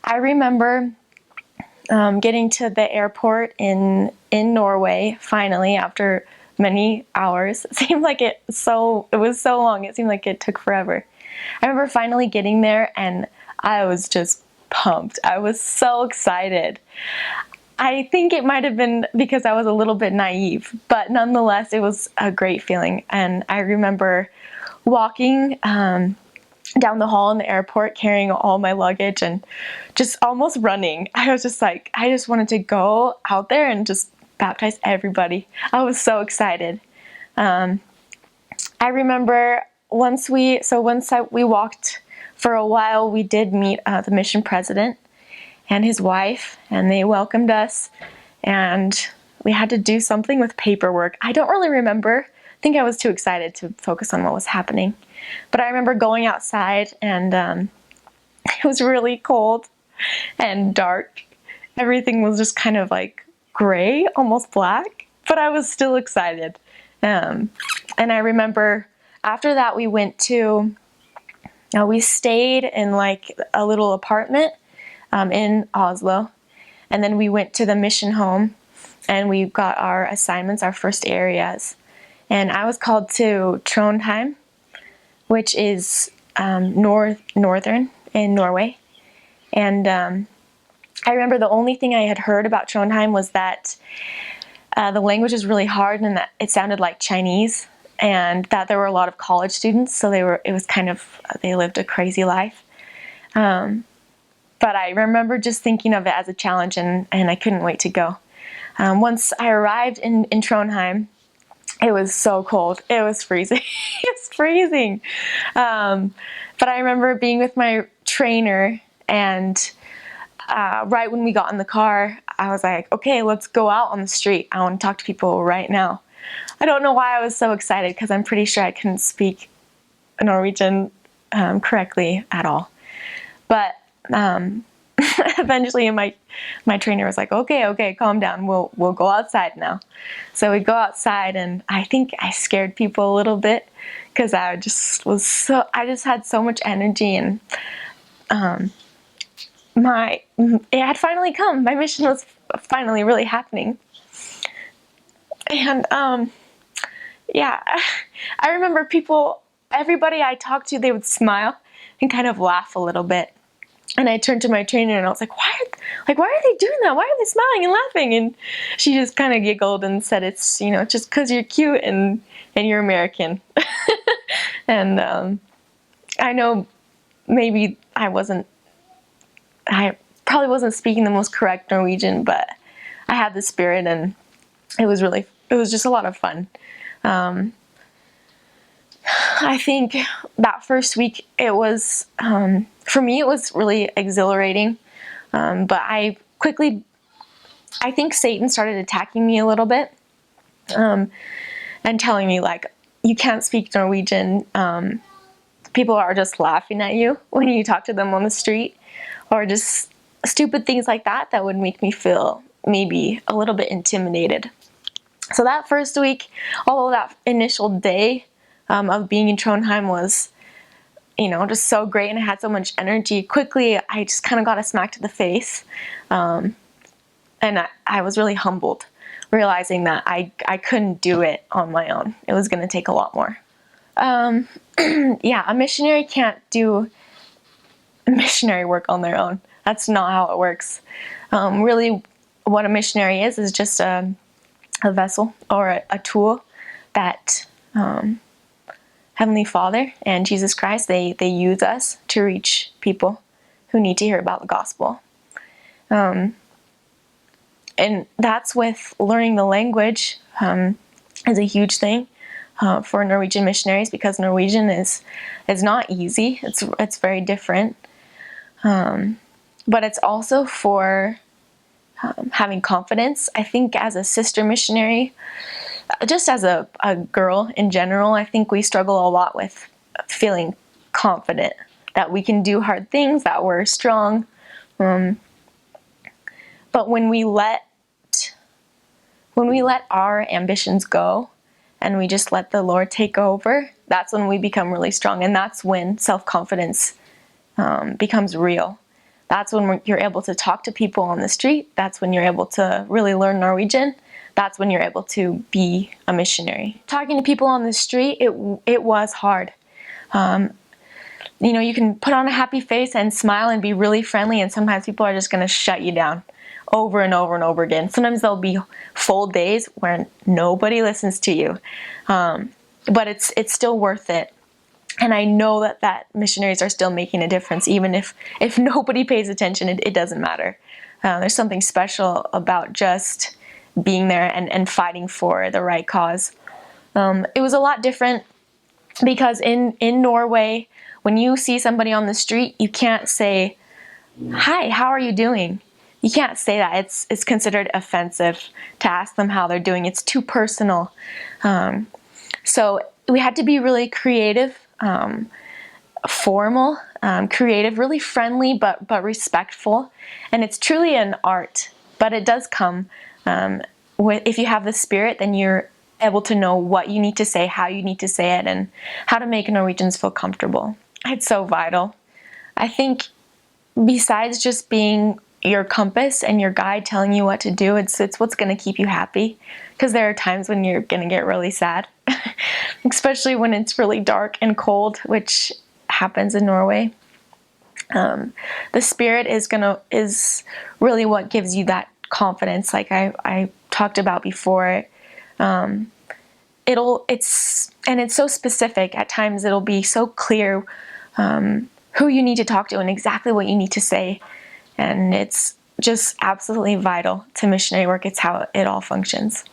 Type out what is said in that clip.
I remember getting to the airport in Norway finally after many hours. It seemed like it was so long. It seemed like it took forever. I remember finally getting there and I was just pumped. I was so excited. I think it might have been because I was a little bit naive, but nonetheless, it was a great feeling. And I remember walking down the hall in the airport carrying all my luggage and just almost running. I was just like, I just wanted to go out there and just baptize everybody. I was so excited. I remember once we walked for a while, we did meet the mission president and his wife, and they welcomed us, and we had to do something with paperwork. I don't really remember. I think I was too excited to focus on what was happening. But I remember going outside, and it was really cold and dark. Everything was just kind of like gray, almost black, but I was still excited. And I remember after that we stayed in like a little apartment in Oslo, and then we went to the mission home and we got our assignments, our first areas. And I was called to Trondheim, which is northern in Norway. And I remember the only thing I had heard about Trondheim was that the language is really hard and that it sounded like Chinese, and that there were a lot of college students, so they lived a crazy life. But I remember just thinking of it as a challenge, and I couldn't wait to go. Once I arrived in Trondheim, it was so cold. It was freezing. It was freezing. But I remember being with my trainer, and right when we got in the car, I was like, okay, let's go out on the street. I want to talk to people right now. I don't know why I was so excited, because I'm pretty sure I couldn't speak Norwegian correctly at all. But eventually my trainer was like, okay, calm down. We'll go outside now. So we go outside, and I think I scared people a little bit because I just had so much energy, and it had finally come. My mission was finally really happening. And yeah, I remember everybody I talked to, they would smile and kind of laugh a little bit. And I turned to my trainer and I was like, why are they doing that? Why are they smiling and laughing? And she just kind of giggled and said, it's, just because you're cute and you're American. And I know maybe I probably wasn't speaking the most correct Norwegian, but I had the spirit, and it was just a lot of fun. I think that first week, it was, for me, it was really exhilarating. But I think Satan started attacking me a little bit, and telling me, like, you can't speak Norwegian. People are just laughing at you when you talk to them on the street, or just stupid things like that would make me feel maybe a little bit intimidated. So that first week, although that initial day of being in Trondheim was, just so great, and I had so much energy, quickly I just kind of got a smack to the face. And I was really humbled, realizing that I couldn't do it on my own. It was going to take a lot more. Yeah, a missionary can't do missionary work on their own. That's not how it works. Really, what a missionary is just a vessel or a tool that Heavenly Father and Jesus Christ, they use us to reach people who need to hear about the gospel. And that's with learning the language is a huge thing for Norwegian missionaries, because Norwegian is not easy. It's very different. But it's also for having confidence. I think as a sister missionary, just as a girl in general, I think we struggle a lot with feeling confident that we can do hard things, that we're strong. But when we let our ambitions go and we just let the Lord take over, that's when we become really strong, and that's when self-confidence becomes real. That's when you're able to talk to people on the street. That's when you're able to really learn Norwegian. That's when you're able to be a missionary. Talking to people on the street, it was hard. You can put on a happy face and smile and be really friendly, and sometimes people are just going to shut you down over and over and over again. Sometimes there'll be full days where nobody listens to you, but it's still worth it. And I know that missionaries are still making a difference, even if nobody pays attention. It doesn't matter. There's something special about just being there and fighting for the right cause. It was a lot different because in Norway, when you see somebody on the street, you can't say, "Hi, how are you doing?" You can't say that. It's considered offensive to ask them how they're doing. It's too personal. So we had to be really creative, formal, creative, really friendly, but respectful. And it's truly an art, but it does come if you have the spirit, then you're able to know what you need to say, how you need to say it, and how to make Norwegians feel comfortable. It's so vital. I think besides just being your compass and your guide telling you what to do, it's what's going to keep you happy, because there are times when you're going to get really sad, especially when it's really dark and cold, which happens in Norway. The spirit is really what gives you that confidence, like I talked about before. It's so specific. At times it'll be so clear who you need to talk to and exactly what you need to say. And it's just absolutely vital to missionary work. It's how it all functions.